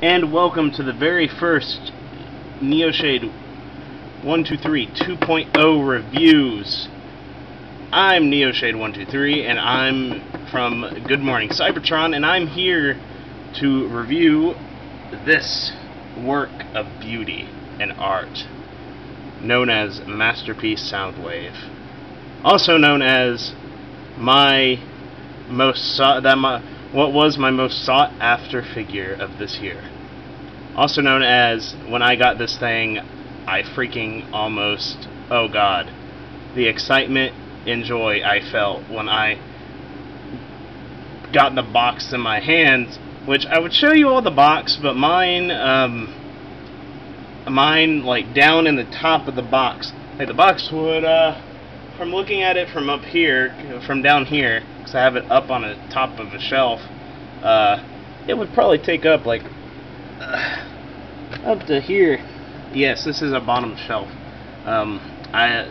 and welcome to the very first Neoshade 123 2.0 reviews. I'm Neoshade123, and I'm from Good Morning Cybertron, and I'm here to review this work of beauty and art, known as Masterpiece Soundwave, also known as what was my most sought after figure of this year. Also known as, when I got this thing, I freaking almost, oh god, the excitement and joy I felt when I got the box in my hands, which I would show you all the box, but mine like down in the top of the box, like the box would, from looking at it from up here, from down here, because I have it up on the top of a shelf, it would probably take up like up to here. Yes, this is a bottom shelf. I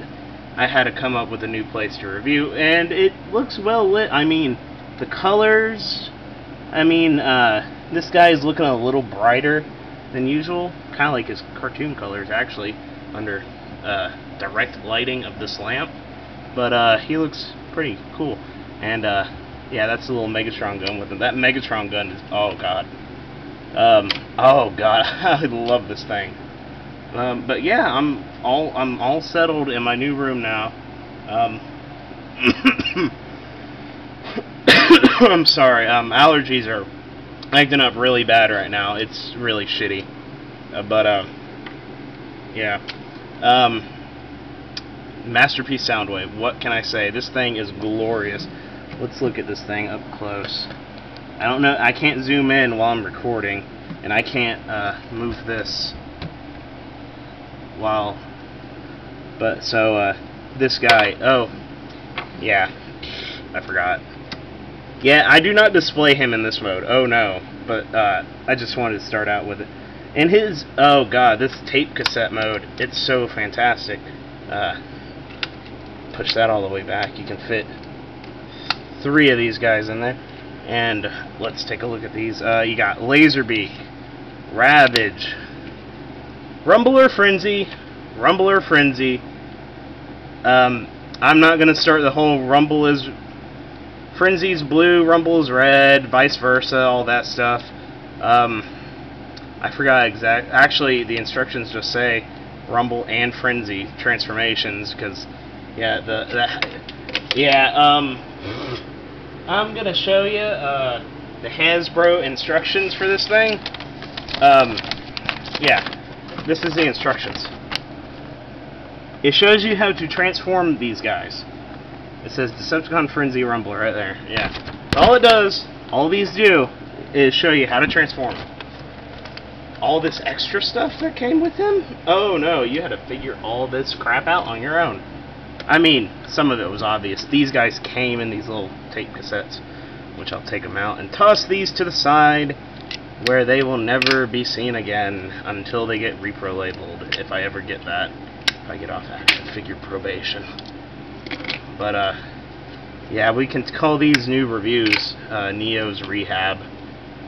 had to come up with a new place to review, and it looks well lit. I mean, the colors, I mean, this guy is looking a little brighter than usual, kind of like his cartoon colors actually, under direct lighting of this lamp, but he looks pretty cool. And yeah, that's a little Megatron gun with him. That Megatron gun is, oh god, oh god, I love this thing. But yeah, I'm all settled in my new room now. I'm sorry. Allergies are acting up really bad right now. It's really shitty. Yeah. Masterpiece Soundwave. What can I say? This thing is glorious. Let's look at this thing up close. I don't know. I can't zoom in while I'm recording, and I can't move this while. But so this guy. Oh, yeah. I forgot. Yeah, I do not display him in this mode. Oh no. But I just wanted to start out with it. And his, oh god, this tape cassette mode, it's so fantastic. Push that all the way back. You can fit 3 of these guys in there. And let's take a look at these. You got Laserbeak, Ravage, Rumbler Frenzy. I'm not going to start the whole Rumble is Frenzy's blue, Rumble is red, vice versa, all that stuff. I forgot actually, the instructions just say Rumble and Frenzy transformations, because yeah, I'm gonna show you the Hasbro instructions for this thing. Yeah, this is the instructions. It shows you how to transform these guys. It says Decepticon Frenzy Rumble right there. Yeah. All it does, all these do, is show you how to transform. All this extra stuff that came with him? Oh no, you had to figure all this crap out on your own. I mean, some of it was obvious. These guys came in these little tape cassettes, which I'll take them out and toss these to the side, where they will never be seen again until they get repro labeled, if I ever get that. If I get off action figure probation. But yeah, we can call these new reviews Neo's Rehab,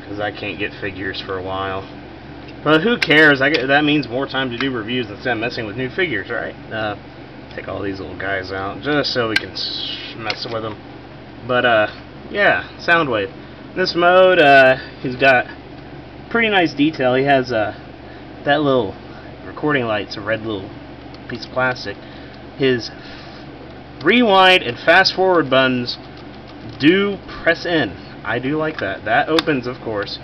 because I can't get figures for a while. But who cares? That means more time to do reviews instead of messing with new figures, right? Take all these little guys out just so we can mess with them. But yeah, Soundwave. In this mode, he's got pretty nice detail. He has that little recording light's a red little piece of plastic. His rewind and fast forward buttons do press in. I do like that. That opens, of course.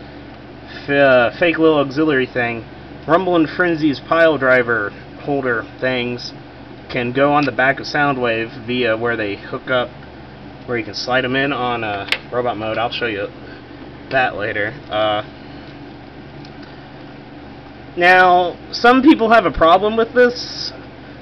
Fake little auxiliary thing. Rumble and Frenzy's pile driver holder things can go on the back of Soundwave via where they hook up, where you can slide them in on robot mode. I'll show you that later. Now, some people have a problem with this,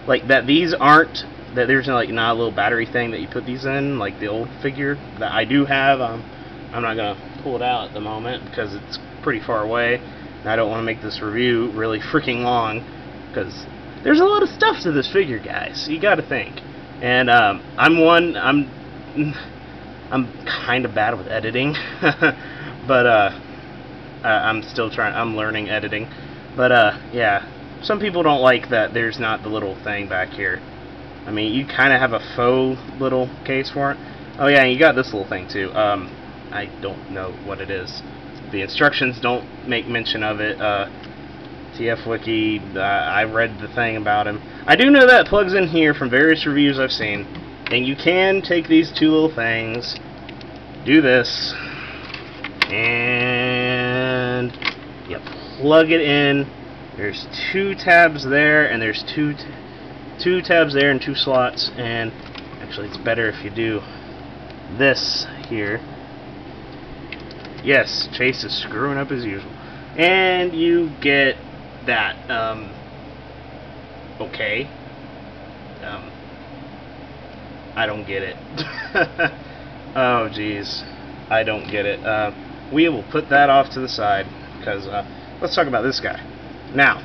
like that these aren't, that there's like not a little battery thing that you put these in, like the old figure that I do have. I'm not gonna pull it out at the moment because it's pretty far away, and I don't want to make this review really freaking long, because there's a lot of stuff to this figure, guys. You gotta think. And I'm kind of bad with editing, but I'm still trying. I'm learning editing, but yeah. Some people don't like that there's not the little thing back here. I mean, you kind of have a faux little case for it. Oh yeah, and you got this little thing too. I don't know what it is. The instructions don't make mention of it. TF Wiki, I read the thing about him. I do know that plugs in here from various reviews I've seen. And you can take these two little things, do this, and you plug it in. There's two tabs there, and there's two tabs there and two slots. And actually, it's better if you do this here. Yes, Chase is screwing up as usual. And you get that. Okay. I don't get it. Oh, jeez. I don't get it. We will put that off to the side, because let's talk about this guy. Now,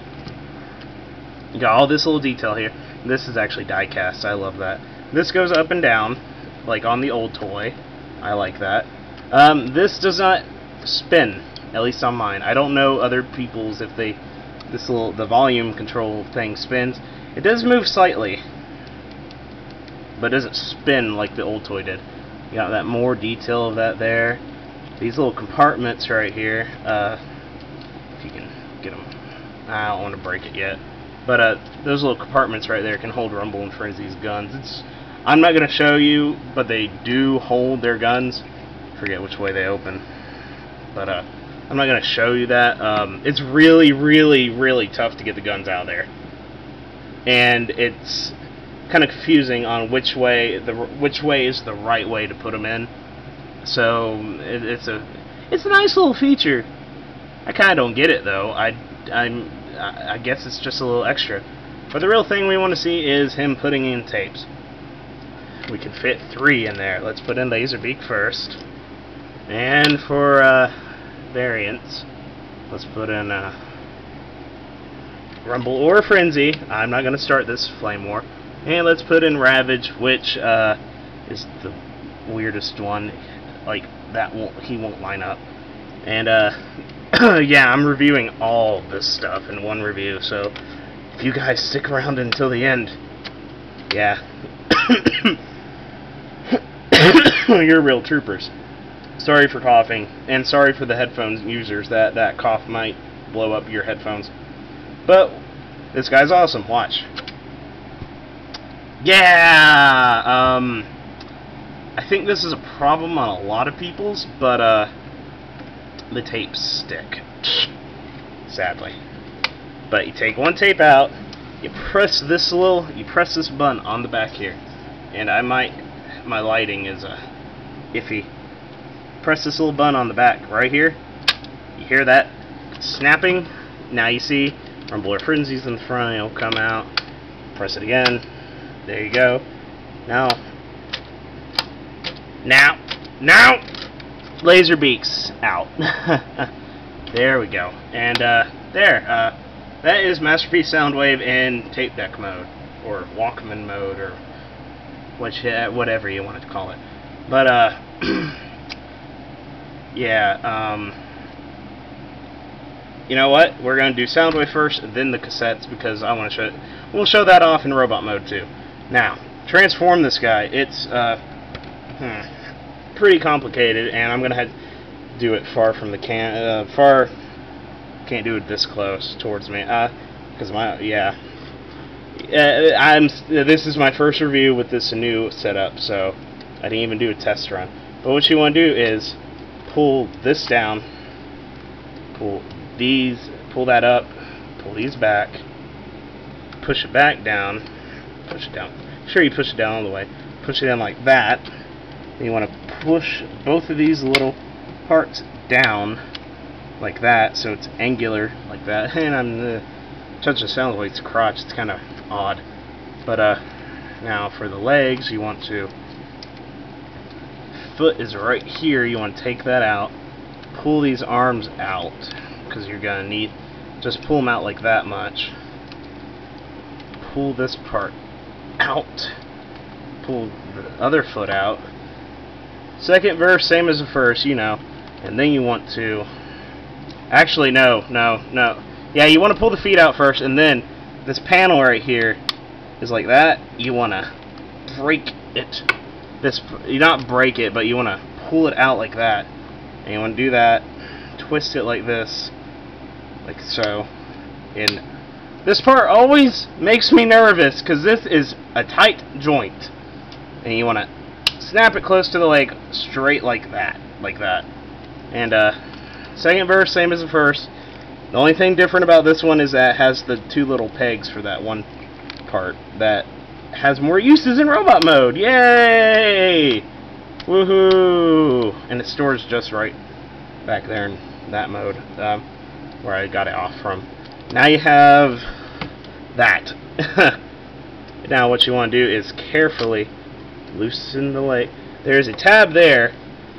you got all this little detail here. This is actually die cast. I love that. This goes up and down, like on the old toy. I like that. This does not spin, at least on mine. I don't know other people's if the volume control thing spins. It does move slightly, but it doesn't spin like the old toy did. You got that more detail of that there. These little compartments right here, if you can get them. I don't want to break it yet. But those little compartments right there can hold Rumble and Frenzy's guns. I'm not going to show you, but they do hold their guns. Forget which way they open. But I'm not going to show you that. It's really, really, really tough to get the guns out of there. And it's kind of confusing on which way is the right way to put them in. So it's a nice little feature. I kind of don't get it though. I guess it's just a little extra. But the real thing we want to see is him putting in tapes. We can fit 3 in there. Let's put in Laserbeak first. And for variants, let's put in Rumble or Frenzy. I'm not going to start this flame war. And let's put in Ravage, which is the weirdest one. Like that he won't line up. And yeah, I'm reviewing all this stuff in one review. So if you guys stick around until the end, yeah, you're real troopers. Sorry for coughing, and sorry for the headphones users that cough might blow up your headphones. But this guy's awesome. Watch. Yeah. I think this is a problem on a lot of people's, but the tapes stick, sadly. But you take one tape out, you press this button on the back here, and my lighting is iffy. Press this little button on the back right here. You hear that snapping? Now you see Rumble or Frenzy's in the front. It'll come out. Press it again. There you go. Now, Laserbeak's out. There we go. And that is Masterpiece Soundwave in tape deck mode, or Walkman mode, or whatever you want to call it. But yeah, you know what? We're going to do Soundwave first, then the cassettes, because I want to show it. We'll show that off in robot mode too. Now, transform this guy. It's pretty complicated, and I'm going to have to do it far from the can't do it this close towards me, because this is my first review with this new setup, so I didn't even do a test run. But what you want to do is pull this down, pull that up, pull these back, push it back down, push it down. Sure, you push it down all the way. Push it in like that. And you want to push both of these little parts down like that, so it's angular like that. And I'm touching Soundwave's crotch. It's kind of odd. But now for the legs, you want to. Foot is right here. You want to take that out. Pull these arms out, because you're gonna need. Just pull them out like that much. Pull this part out. Pull the other foot out. Second verse, same as the first, you know. And then you want to Actually, no. Yeah, you want to pull the feet out first, and then this panel right here is like that. You want to break it. You not break it, but you want to pull it out like that. And you want to do that. Twist it like this, like so. And this part always makes me nervous because this is a tight joint, and you want to snap it close to the leg, straight like that, And second verse, same as the first. The only thing different about this one is that it has the 2 little pegs for that one part that has more uses in robot mode. Yay! Woohoo! And it stores just right back there in that mode where I got it off from. Now you have that. Now what you want to do is carefully loosen the leg. There's a tab there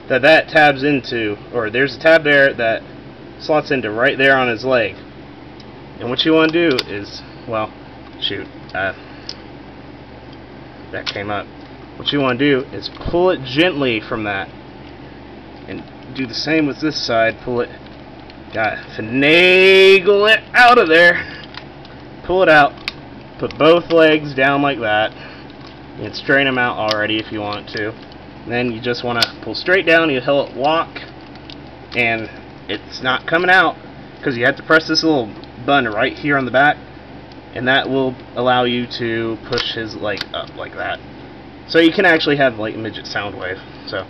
that tabs into, or there's a tab there that slots into right there on his leg. And what you want to do is, well, shoot, that came up. What you want to do is pull it gently from that, and do the same with this side. Pull it, finagle it out of there. Pull it out. Put both legs down like that. You can straighten them out already if you want to. And then you just want to pull straight down. You let it lock, and it's not coming out because you have to press this little button right here on the back, and that will allow you to push his leg up like that. So you can actually have like midget Soundwave. So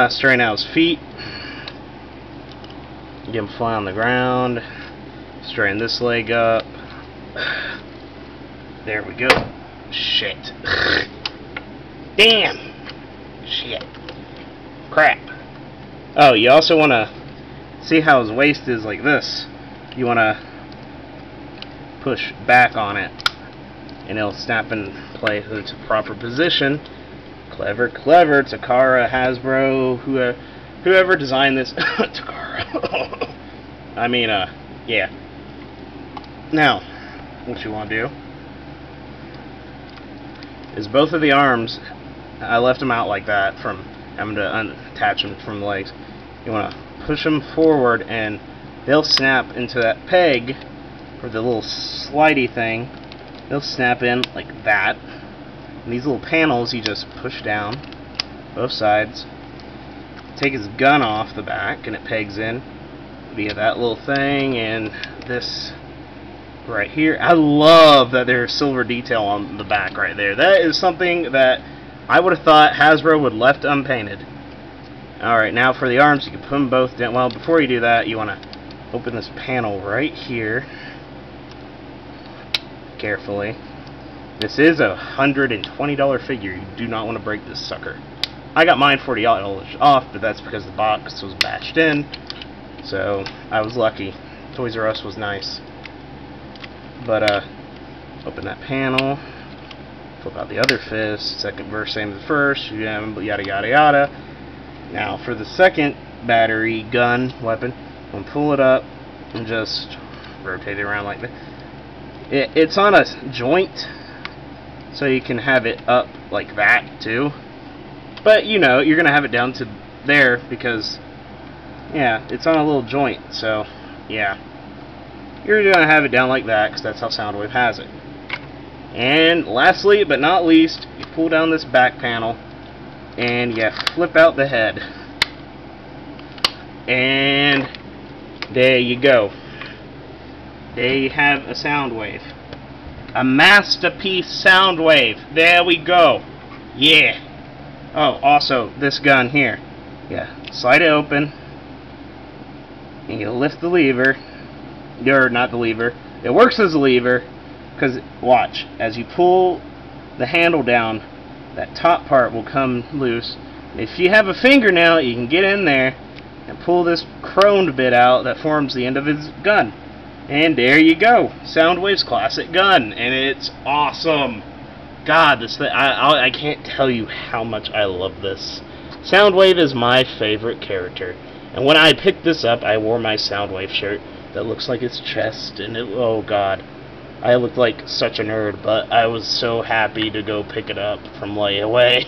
straighten out his feet, get him fly on the ground, straighten this leg up. There we go. Shit. Damn. Shit. Crap. Oh, you also want to see how his waist is like this. You want to push back on it, and it'll snap in place into proper position. Clever, clever. Takara, Hasbro, whoever designed this. Takara. I mean, yeah. Now, what you want to do is both of the arms, I left them out like that from having to unattach them from the legs. You want to push them forward, and they'll snap into that peg, or the little slidey thing. They'll snap in like that. And these little panels you just push down both sides. Take his gun off the back, and it pegs in via that little thing, and this right here. I love that there's silver detail on the back right there. That is something that I would have thought Hasbro would left unpainted. Alright, now for the arms, you can put them both down. Well, before you do that, you want to open this panel right here carefully. This is a $120 figure. You do not want to break this sucker. I got mine $40 off, but that's because the box was bashed in, so I was lucky. Toys R Us was nice. But open that panel, flip out the other fist, second verse same as the first, yada yada yada. Now for the second battery gun weapon, I'm going to pull it up and just rotate it around like that. It's on a joint, so you can have it up like that too. But you know, you're going to have it down to there because, yeah, it's on a little joint, so yeah. You're going to have it down like that because that's how Soundwave has it. And lastly, but not least, you pull down this back panel and you flip out the head. And there you go. There you have a Soundwave. A masterpiece Soundwave. There we go. Yeah. Oh, also, this gun here. Yeah, slide it open. And you lift the lever. Or not the lever. It works as a lever. Because, watch, as you pull the handle down, that top part will come loose. If you have a fingernail, you can get in there and pull this chromed bit out that forms the end of his gun. And there you go. Soundwave's classic gun. And it's awesome. God, this thing, I can't tell you how much I love this. Soundwave is my favorite character. And when I picked this up, I wore my Soundwave shirt that looks like his chest. And it, oh God. I looked like such a nerd, but I was so happy to go pick it up from layaway.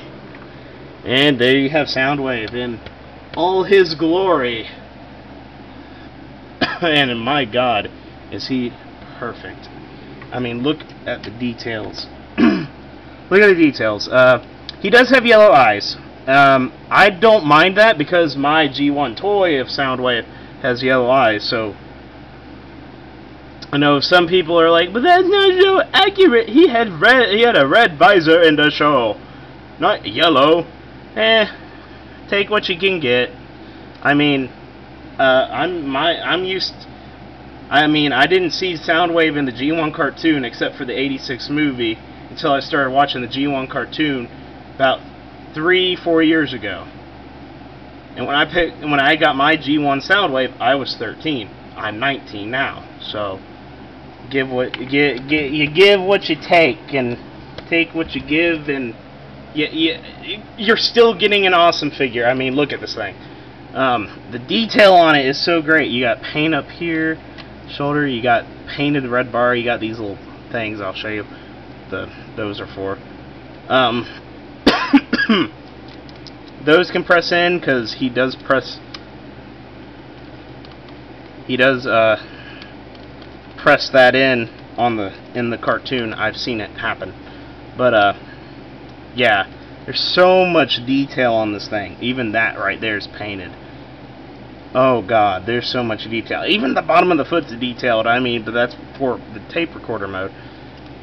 And there you have Soundwave in all his glory. And my God, is he perfect. I mean, look at the details. Look at the details. He does have yellow eyes. I don't mind that because my G1 toy of Soundwave has yellow eyes, so I know some people are like, but that's not so accurate. He had a red visor in the show, not yellow. Take what you can get. I mean, I'm used. I mean, I didn't see Soundwave in the G1 cartoon except for the '86 movie until I started watching the G1 cartoon about 3-4 years ago. And when I got my G1 Soundwave, I was 13. I'm 19 now, so you give what you take, and take what you give, and you're still getting an awesome figure. I mean, look at this thing. The detail on it is so great. You got paint up here, shoulder. You got painted red bar. You got these little things. I'll show you. Those are for. Those can press in because he does press. He does press that in the cartoon. I've seen it happen, but yeah, there's so much detail on this thing. Even that right there is painted. Oh God, there's so much detail. Even the bottom of the foot's detailed. I mean, but that's for the tape recorder mode.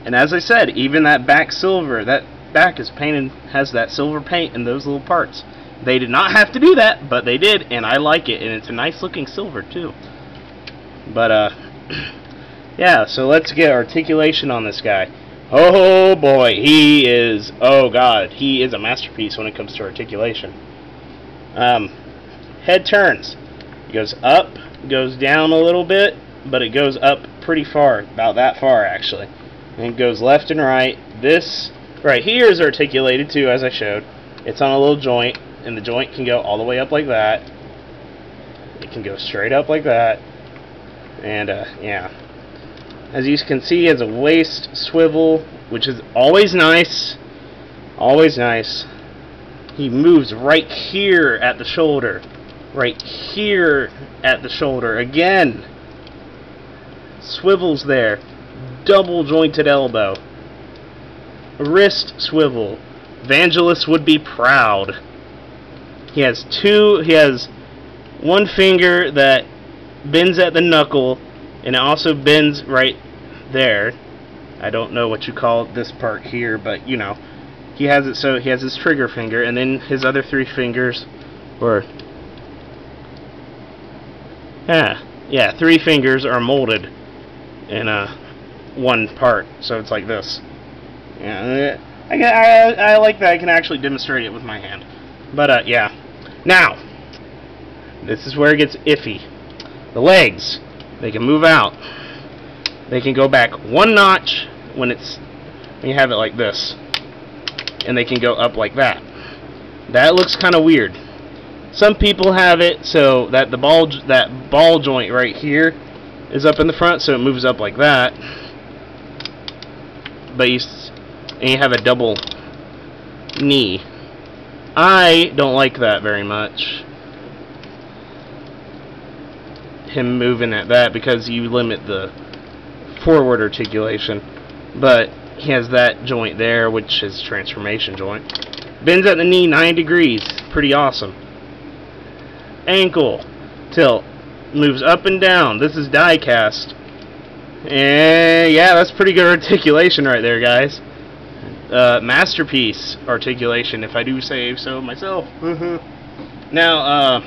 And as I said, even that back silver, that back is painted, has that silver paint in those little parts. They did not have to do that, but they did, and I like it, and it's a nice looking silver too. But yeah, so let's get articulation on this guy. Oh boy, he is, oh God, he is a masterpiece when it comes to articulation. Head turns. It goes up, goes down a little bit, but it goes up pretty far, about that far actually. And it goes left and right. This right here is articulated too, as I showed. It's on a little joint, and the joint can go all the way up like that. It can go straight up like that. And yeah. As you can see, it has a waist swivel, which is always nice. Always nice. He moves right here at the shoulder. Right here at the shoulder. Again. Swivels there. Double jointed elbow. Wrist swivel. Vangelis would be proud. He has one finger that bends at the knuckle, and it also bends right there. I don't know what you call this part here, but you know, he has it so he has his trigger finger, and then his other 3 fingers, or 3 fingers are molded in one part, so it's like this. Yeah, I like that I can actually demonstrate it with my hand. But yeah, now this is where it gets iffy. The legs, they can move out. They can go back 1 notch when you have it like this, and they can go up like that. That looks kind of weird. Some people have it so that the ball joint right here is up in the front, so it moves up like that. But you have a double knee. I don't like that very much. Him moving at that, because you limit the forward articulation. But he has that joint there, which is transformation joint. Bends at the knee 9 degrees. Pretty awesome. Ankle tilt. Moves up and down. This is die cast. And yeah, that's pretty good articulation right there, guys. Masterpiece articulation, if I do say so myself. Now,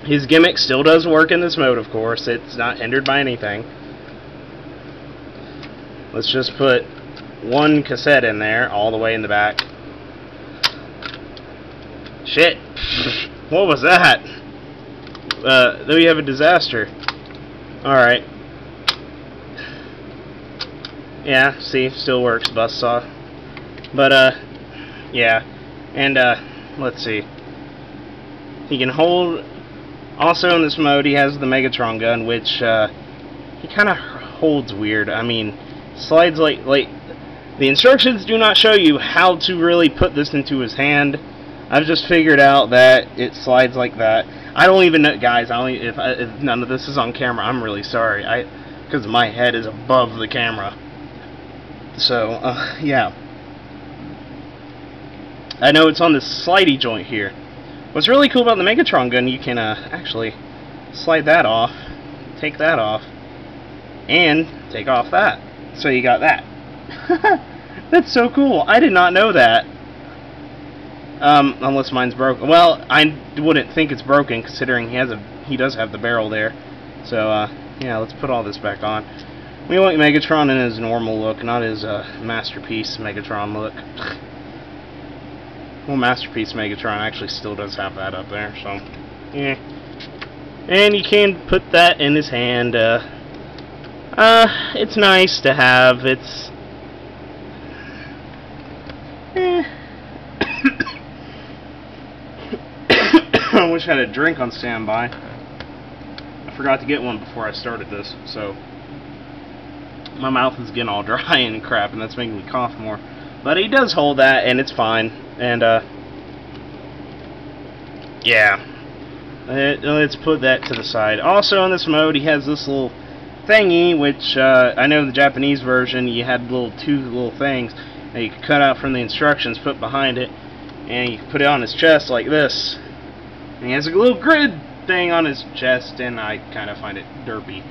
his gimmick still does work in this mode, of course. It's not hindered by anything. Let's just put 1 cassette in there, all the way in the back. Shit! What was that? Then we have a disaster. Alright. Yeah, see, still works, Buzzsaw. But, yeah. And, let's see. He can hold... Also in this mode, he has the Megatron gun, which, he kind of holds weird. I mean, slides like... The instructions do not show you how to really put this into his hand. I've just figured out that it slides like that. I don't even know, guys. If none of this is on camera, I'm really sorry. Because my head is above the camera. So yeah. I know it's on this slidey joint here. What's really cool about the Megatron gun, you can actually slide that off, take that off, and take off that. So you got that. That's so cool. I did not know that. Unless mine's broken. Well, I wouldn't think it's broken considering he does have the barrel there. So yeah, let's put all this back on. We want Megatron in his normal look, not his masterpiece Megatron look. Well, masterpiece Megatron actually still does have that up there, so yeah. And you can put that in his hand. It's nice to have. It's I wish I had a drink on standby. I forgot to get one before I started this, so my mouth is getting all dry and crap, and that's making me cough more. But he does hold that, and it's fine. And yeah, let's put that to the side. Also, in this mode, he has this little thingy, which I know in the Japanese version, you had two little things that you could cut out from the instructions, put behind it, and you put it on his chest like this. And he has a little grid thing on his chest, and I kind of find it derpy.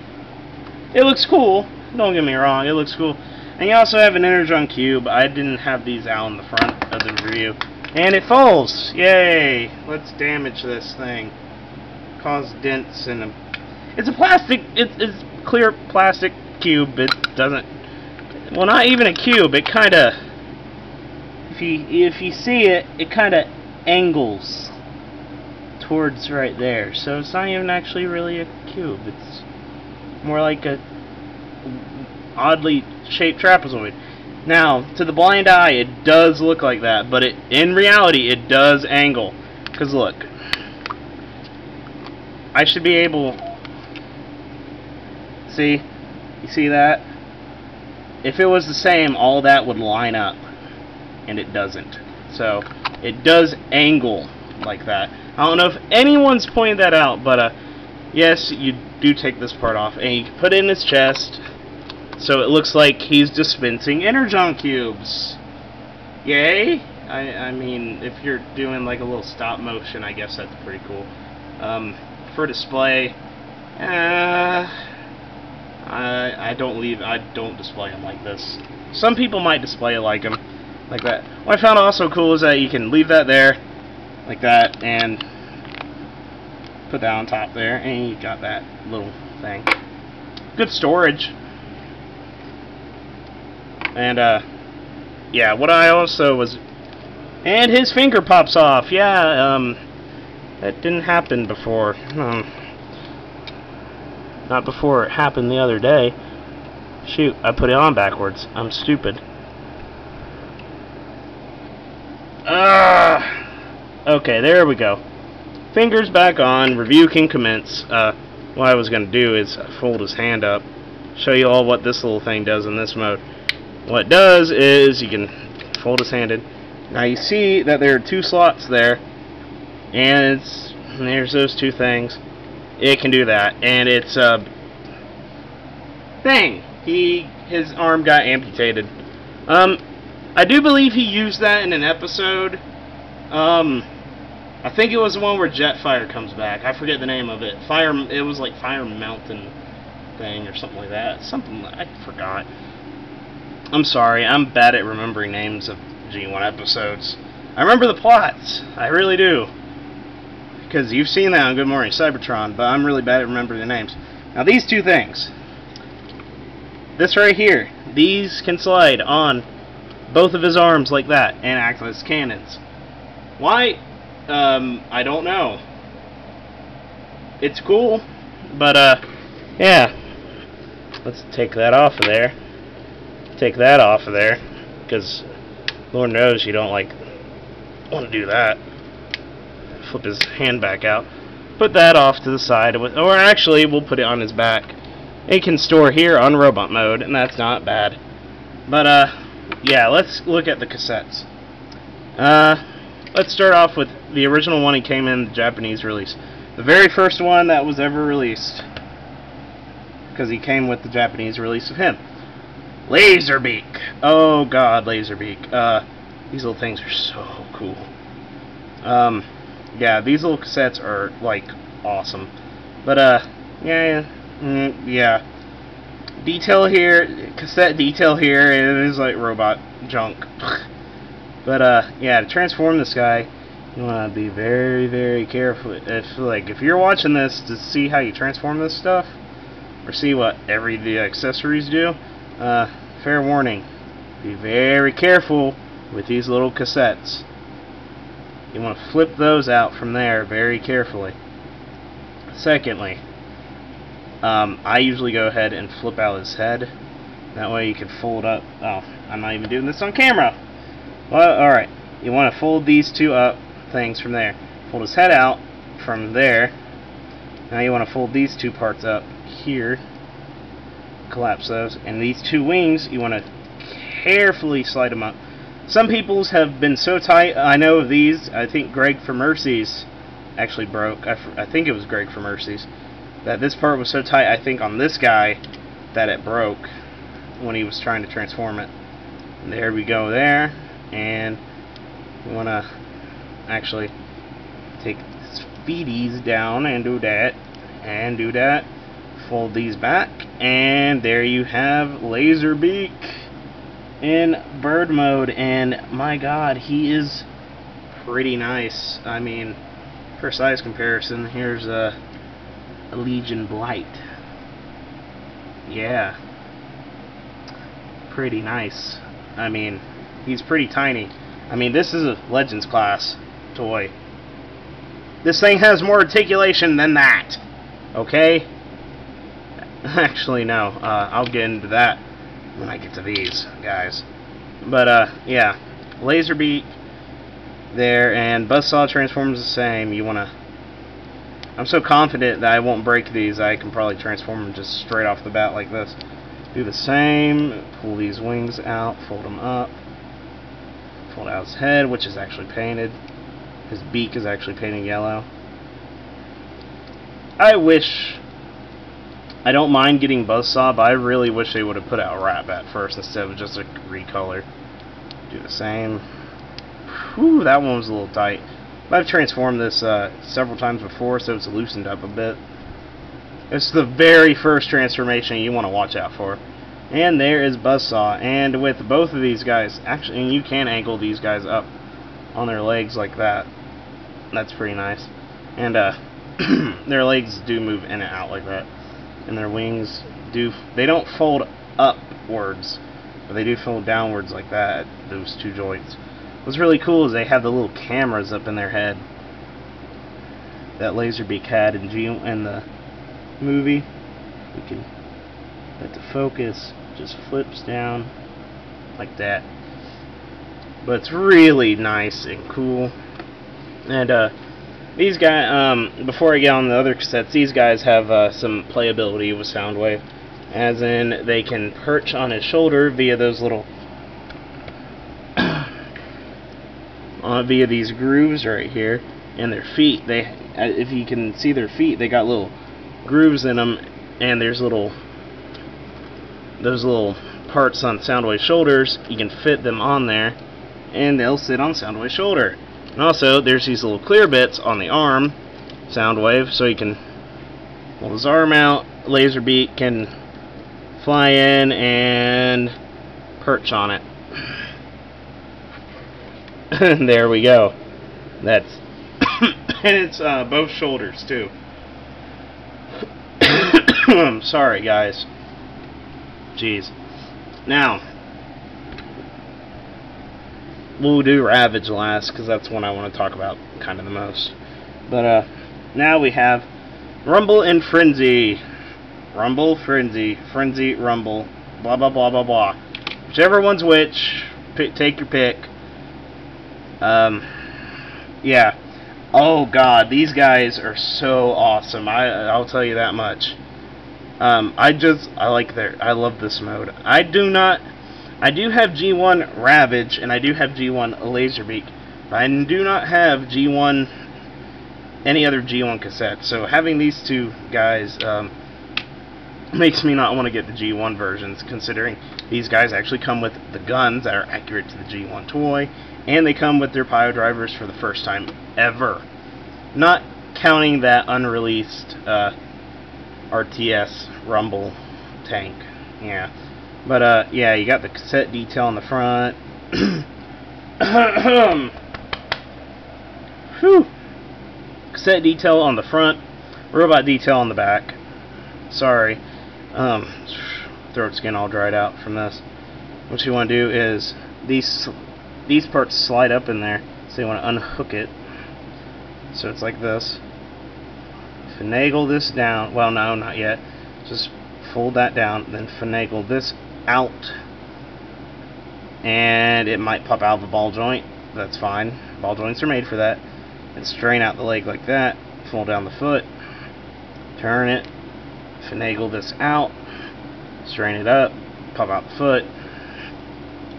It looks cool, don't get me wrong, it looks cool. And you also have an Energon cube. I didn't have these out in the front of the review. And it falls! Yay! Let's damage this thing. Cause dents in it's a plastic, it's clear plastic cube. It doesn't, well, not even a cube, it kinda, if you see it, it kinda angles towards right there. So it's not even actually really a cube. It's more like a oddly shaped trapezoid. Now, to the blind eye, it does look like that, but in reality, it does angle. Because look, I should be able, see, you see that? If it was the same, all that would line up, and it doesn't. So, it does angle like that. I don't know if anyone's pointed that out, but yes, you do take this part off, and you can put it in his chest, so it looks like he's dispensing Energon cubes. Yay! I mean, if you're doing like a little stop motion, I guess that's pretty cool. For display, I don't display them like this. Some people might display it like them, like that. What I found also cool is that you can leave that there, like that, and put that on top there, and you got that little thing. Good storage. And yeah, what I also was, and his finger pops off. Yeah, that didn't happen before. Not before it happened the other day. Shoot, I put it on backwards. I'm stupid. Okay, there we go. Fingers back on. Review can commence. What I was going to do is fold his hand up, show you all what this little thing does in this mode. What it does is you can fold his hand in. Now you see that there are two slots there, and there's those two things. It can do that, and it's a thing. His arm got amputated. I do believe he used that in an episode. I think it was the one where Jetfire comes back. I forget the name of it. It was like Fire Mountain thing or something like that. Something I forgot. I'm sorry, I'm bad at remembering names of G1 episodes. I remember the plots, I really do. Because you've seen that on Good Morning Cybertron, but I'm really bad at remembering the names. Now these two things. This right here, these can slide on both of his arms like that and act as cannons. Why? I don't know. It's cool, but yeah. Let's take that off of there. Take that off of there, because Lord knows you don't want to do that. Flip his hand back out. Put that off to the side, or actually we'll put it on his back. It can store here on robot mode, and that's not bad. But yeah, let's look at the cassettes. let's start off with the original one. He came in the Japanese release. The very first one that was ever released. Because he came with the Japanese release of him. Laserbeak. Oh god, Laserbeak. These little things are so cool. Yeah, these little cassettes are, like, awesome. But, yeah. Detail here, cassette detail here, it is like robot junk. But, yeah, to transform this guy, you want to be very, very careful. If you're watching this to see how you transform this stuff, or see what the accessories do, fair warning, be very careful with these little cassettes. You want to flip those out from there very carefully. Secondly, I usually go ahead and flip out his head. That way you can fold up. Oh, I'm not even doing this on camera. Well, alright. You want to fold these two up things from there. Fold his head out from there. Now you want to fold these two parts up here. Collapse those. And these two wings, you want to carefully slide them up. Some people's have been so tight. I know of these. I think Greg for Mercy's actually broke. I think it was Greg for Mercy's. That this part was so tight, I think, on this guy, that it broke when he was trying to transform it. And there we go there. And we want to actually take speedies down and do that. And do that. Fold these back. And there you have Laserbeak in bird mode, and my god, he is pretty nice. I mean, for size comparison, here's a Legion Blight. Yeah, pretty nice. I mean, he's pretty tiny. I mean, this is a Legends class toy. This thing has more articulation than that. Okay? Actually, no. I'll get into that when I get to these guys. But yeah, Laserbeak there, and Buzzsaw transforms the same. You wanna, I'm so confident that I won't break these, I can probably transform them just straight off the bat like this. Do the same, pull these wings out, fold them up, fold out his head, which is actually painted. His beak is actually painted yellow. I don't mind getting Buzzsaw, but I really wish they would have put out Rat Bat first instead of just a recolor. Do the same. Whew, that one was a little tight. But I've transformed this several times before, so it's loosened up a bit. It's the very first transformation you want to watch out for. And there is Buzzsaw. And with both of these guys, actually, and you can angle these guys up on their legs like that. That's pretty nice. And their legs do move in and out like that. And their wings they don't fold upwards, but they do fold downwards like that, those two joints. What's really cool is they have the little cameras up in their head that Laserbeak had in the movie. We can let the focus just flips down like that. But it's really nice and cool. And these guys, before I get on the other cassettes, these guys have some playability with Soundwave, as in they can perch on his shoulder via those little, via these grooves right here, and their feet. If you can see their feet, they got little grooves in them, and there's those little parts on Soundwave's shoulders. You can fit them on there, and they'll sit on Soundwave's shoulder. And also, there's these little clear bits on the arm, Soundwave, so you can pull his arm out. Laserbeak can fly in and perch on it. And there we go. That's and it's both shoulders too. I'm sorry, guys. Jeez. Now, we'll do Ravage last, because that's one I want to talk about kind of the most. But now we have Rumble and Frenzy. Rumble, Frenzy, Frenzy, Rumble, blah blah blah blah blah. Whichever one's which, take your pick. Yeah. Oh god, these guys are so awesome. I'll tell you that much. I love this mode. I do have G1 Ravage, and I do have G1 Laserbeak, I do not have G1, any other G1 cassette, so having these two guys makes me not want to get the G1 versions, considering these guys actually come with the guns that are accurate to the G1 toy, and they come with their pile drivers for the first time ever. Not counting that unreleased RTS Rumble tank. Yeah. But, yeah, you got the cassette detail on the front. Whew. Cassette detail on the front, robot detail on the back. Sorry. Throat's getting all dried out from this. What you want to do is these parts slide up in there, so you want to unhook it. So it's like this. Finagle this down. Well, no, not yet. Just fold that down, then finagle this out, and it might pop out of the ball joint. That's fine. Ball joints are made for that. And strain out the leg like that. Fold down the foot. Turn it. Finagle this out. Strain it up. Pop out the foot.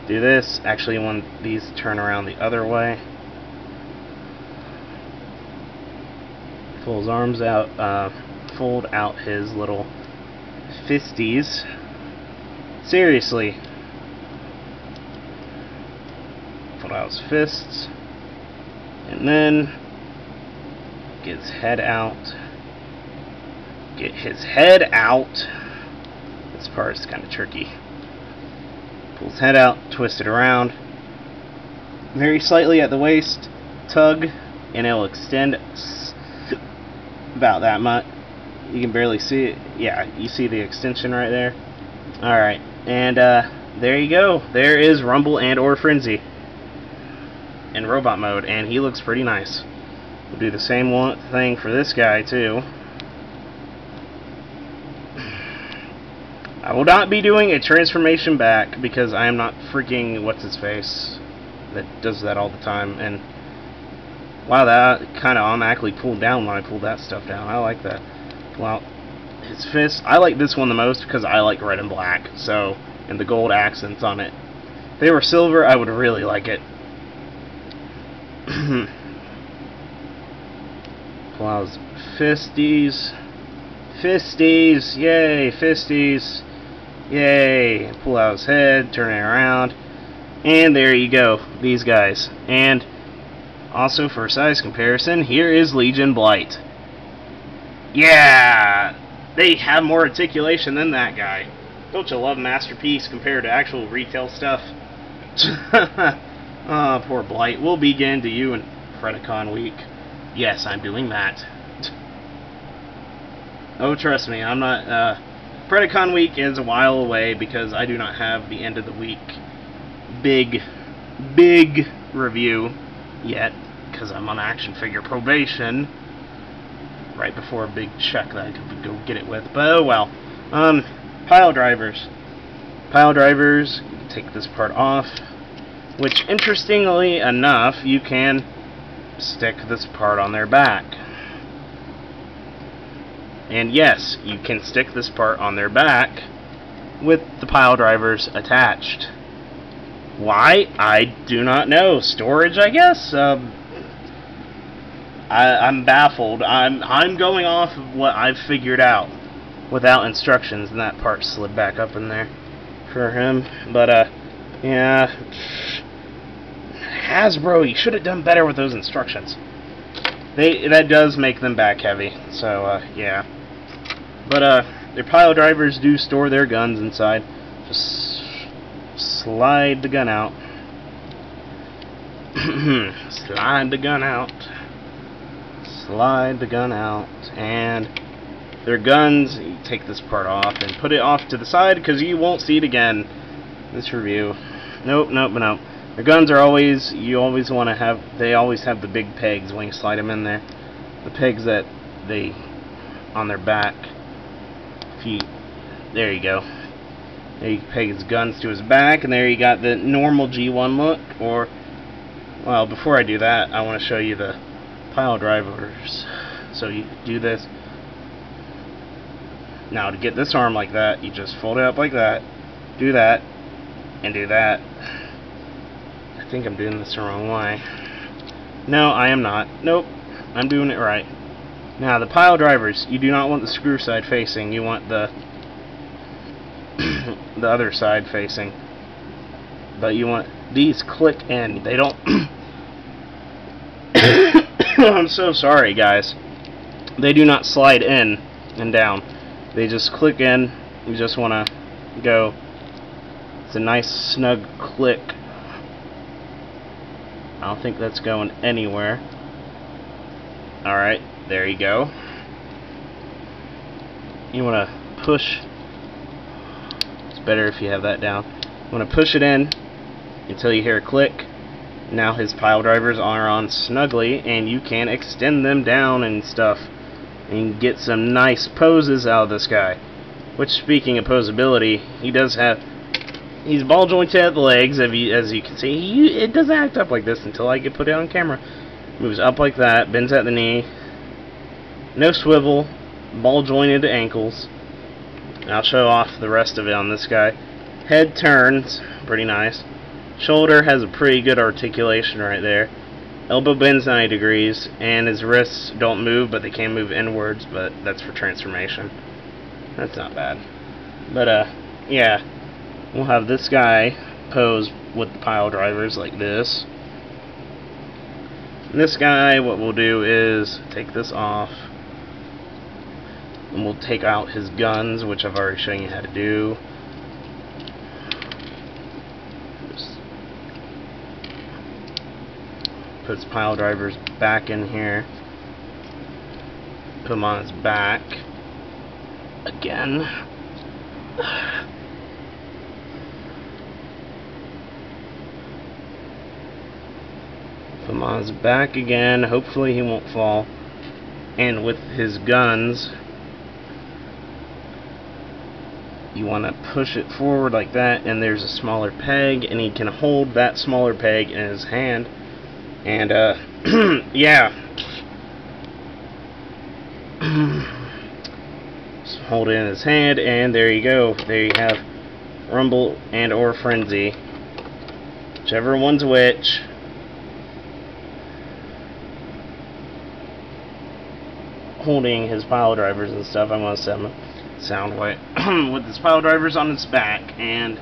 Do this. Actually, when these turn around the other way. Pull his arms out. Fold out his little fisties. Seriously. Fold out his fists. And then get his head out. Get his head out. This part is kind of tricky. Pull his head out, twist it around. Very slightly at the waist. Tug, and it'll extend about that much. You can barely see it. Yeah, you see the extension right there. Alright, and there you go. There is Rumble and or Frenzy in robot mode, and he looks pretty nice. We'll do the same thing for this guy too. I will not be doing a transformation back because I am not freaking what's his face that does that all the time. And wow, that kind of automatically pulled down when I pulled that stuff down. I like that. Well, his fist, I like this one the most because I like red and black, so, and the gold accents on it. If they were silver, I would really like it. Pull out his fisties. Fisties! Yay! Fisties! Yay! Pull out his head, turn it around, and there you go, these guys. And also, for size comparison, here is Legion Blight. Yeah! They have more articulation than that guy. Don't you love Masterpiece compared to actual retail stuff? Oh, poor Blight. We'll begin to you in Predacon week. Yes, I'm doing that. Oh, trust me, I'm not, Predacon week is a while away because I do not have the end of the week big review yet, because I'm on action figure probation right before a big check that I could go get it with. But oh well. Pile drivers. Pile drivers, take this part off, which interestingly enough, you can stick this part on their back. And yes, you can stick this part on their back with the pile drivers attached. Why? I do not know. Storage, I guess? I'm baffled. I'm going off of what I've figured out without instructions, and that part slid back up in there for him. But, yeah. Hasbro, you should have done better with those instructions. That does make them back heavy, so, yeah. But, their pile drivers do store their guns inside. Just slide the gun out. Slide the gun out. Slide the gun out. And their guns, you take this part off and put it off to the side because you won't see it again. This review. Nope. Their guns are always, you always want to have, they always have the big pegs when you slide them in there. The pegs that they, on their back. There you go. There you peg his guns to his back, and there you got the normal G1 look. Or, well, before I do that, I want to show you the pile drivers. So you do this. Now, to get this arm like that, you just fold it up like that, do that, and do that. I think I'm doing this the wrong way. No, I am not. Nope. I'm doing it right. Now, the pile drivers, you do not want the screw side facing. You want the the other side facing. But you want these click in. They don't... I'm so sorry, guys. They do not slide in and down. They just click in. You just want to go. It's a nice snug click. I don't think that's going anywhere. Alright, there you go. You want to push. It's better if you have that down. You want to push it in until you hear a click. Now his pile drivers are on snugly, and you can extend them down and stuff, and get some nice poses out of this guy. Which, speaking of posability, he does have... He's ball jointed at the legs, as you can see. It doesn't act up like this until I get put it on camera. Moves up like that, bends at the knee, no swivel, ball jointed ankles. And I'll show off the rest of it on this guy. Head turns, pretty nice. Shoulder has a pretty good articulation right there. Elbow bends 90 degrees, and his wrists don't move, but they can move inwards, but that's for transformation. That's not bad. But, yeah. We'll have this guy pose with the pile drivers like this. And this guy, what we'll do is take this off, and we'll take out his guns, which I've already shown you how to do. Puts pile drivers back in here. Put them on his back. Again. Put him on his back again. Hopefully he won't fall. And with his guns, you want to push it forward like that, and there's a smaller peg, and he can hold that smaller peg in his hand. And, yeah. Just hold it in his hand, and there you go. There you have Rumble and or Frenzy. Whichever one's which. Holding his pile drivers and stuff. I'm going to set him Soundwave with his pile drivers on his back, and,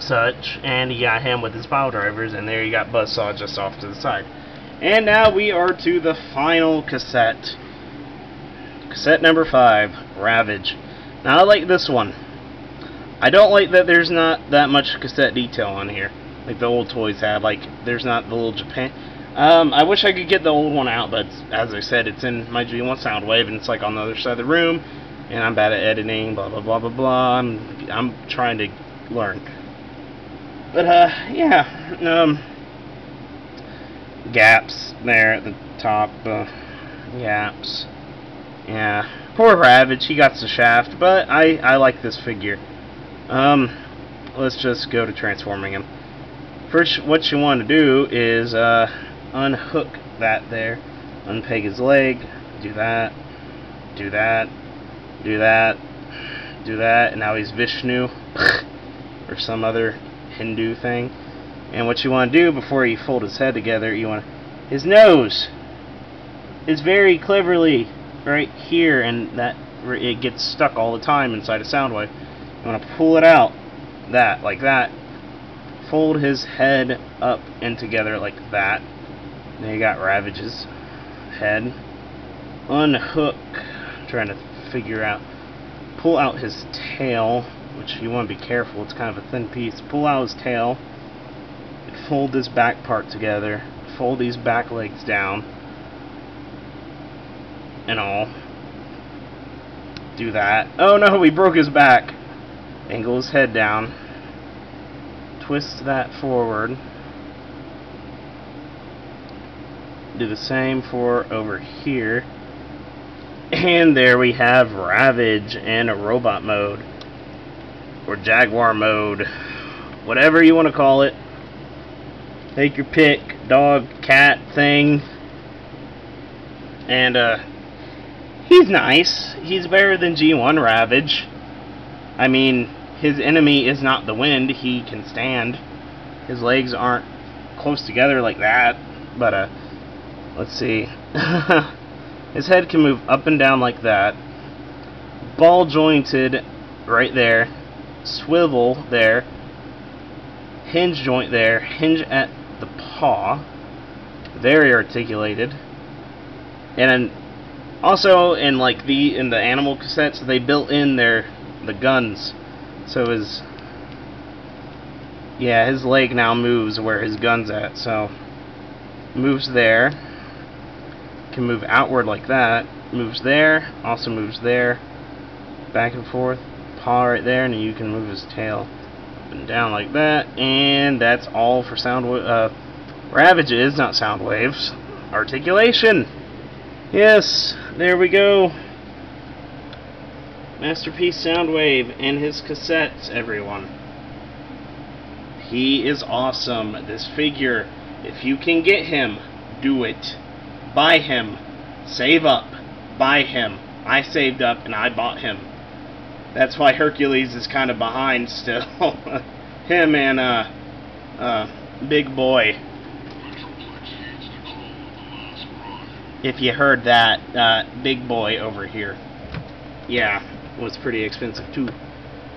such, and you got him with his pile drivers, and there you got Buzzsaw just off to the side. And now we are to the final cassette. Cassette number 5, Ravage. Now I like this one. I don't like that there's not that much cassette detail on here, like the old toys had. Like, there's not the little Japan. I wish I could get the old one out, but as I said, it's in my G1 Soundwave, and it's like on the other side of the room, and I'm bad at editing, blah blah blah blah blah. I'm trying to learn. But, yeah, gaps there at the top, gaps, yeah, poor Ravage, he got the shaft, but I like this figure. Let's just go to transforming him. First, what you want to do is, unhook that there, unpeg his leg, do that, do that, do that, do that, and now he's Vishnu, or some other Hindu thing. And what you want to do before you fold his head together, you want his nose is very cleverly right here, and that it gets stuck all the time inside a Soundwave. You want to pull it out, like that, fold his head up and together like that. Now you got Ravage's head. Unhook, trying to figure out, pull out his tail, which you want to be careful, it's kind of a thin piece. Pull out his tail, fold this back part together, fold these back legs down, and all. Do that. Oh no, he broke his back. Angle his head down, twist that forward, do the same for over here, and there we have Ravage in a robot mode, or Jaguar mode, whatever you want to call it. Take your pick, dog, cat thing. And he's nice. He's better than G1 Ravage. I mean, his enemy is not the wind. He can stand. His legs aren't close together like that. But let's see. His head can move up and down like that. Ball jointed right there. Swivel there. Hinge joint there. Hinge at the paw. Very articulated. And then also in the animal cassettes, they built in the guns. So his leg now moves where his gun's at. So moves there. Can move outward like that. Moves there. Also moves there. Back and forth. Paw right there, and you can move his tail up and down like that. And that's all for Ravages, not Soundwaves. Articulation. Yes, there we go. Masterpiece Soundwave and his cassettes, everyone. He is awesome. This figure, if you can get him, do it. Buy him. Save up. Buy him. I saved up and I bought him. That's why Hercules is kind of behind still. Him and Big Boy. If you heard that, Big Boy over here. Yeah, was pretty expensive too.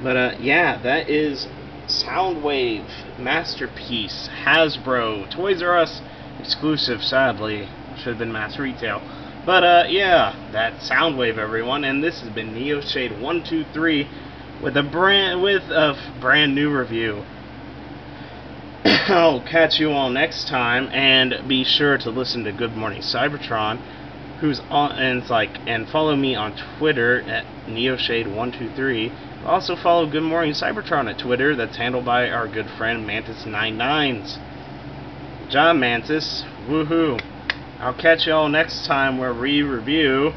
But yeah, that is Soundwave Masterpiece Hasbro Toys R Us exclusive. Sadly, should have been mass retail. But yeah, that's Soundwave, everyone, and this has been NeoShade123 with a brand new review. I'll catch you all next time, and be sure to listen to Good Morning Cybertron, who's on and follow me on Twitter at NeoShade123. Also follow Good Morning Cybertron at Twitter. That's handled by our good friend Mantis99s. Good job, Mantis. Woohoo! I'll catch y'all next time where we review,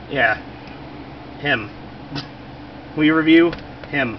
yeah, him. We review him.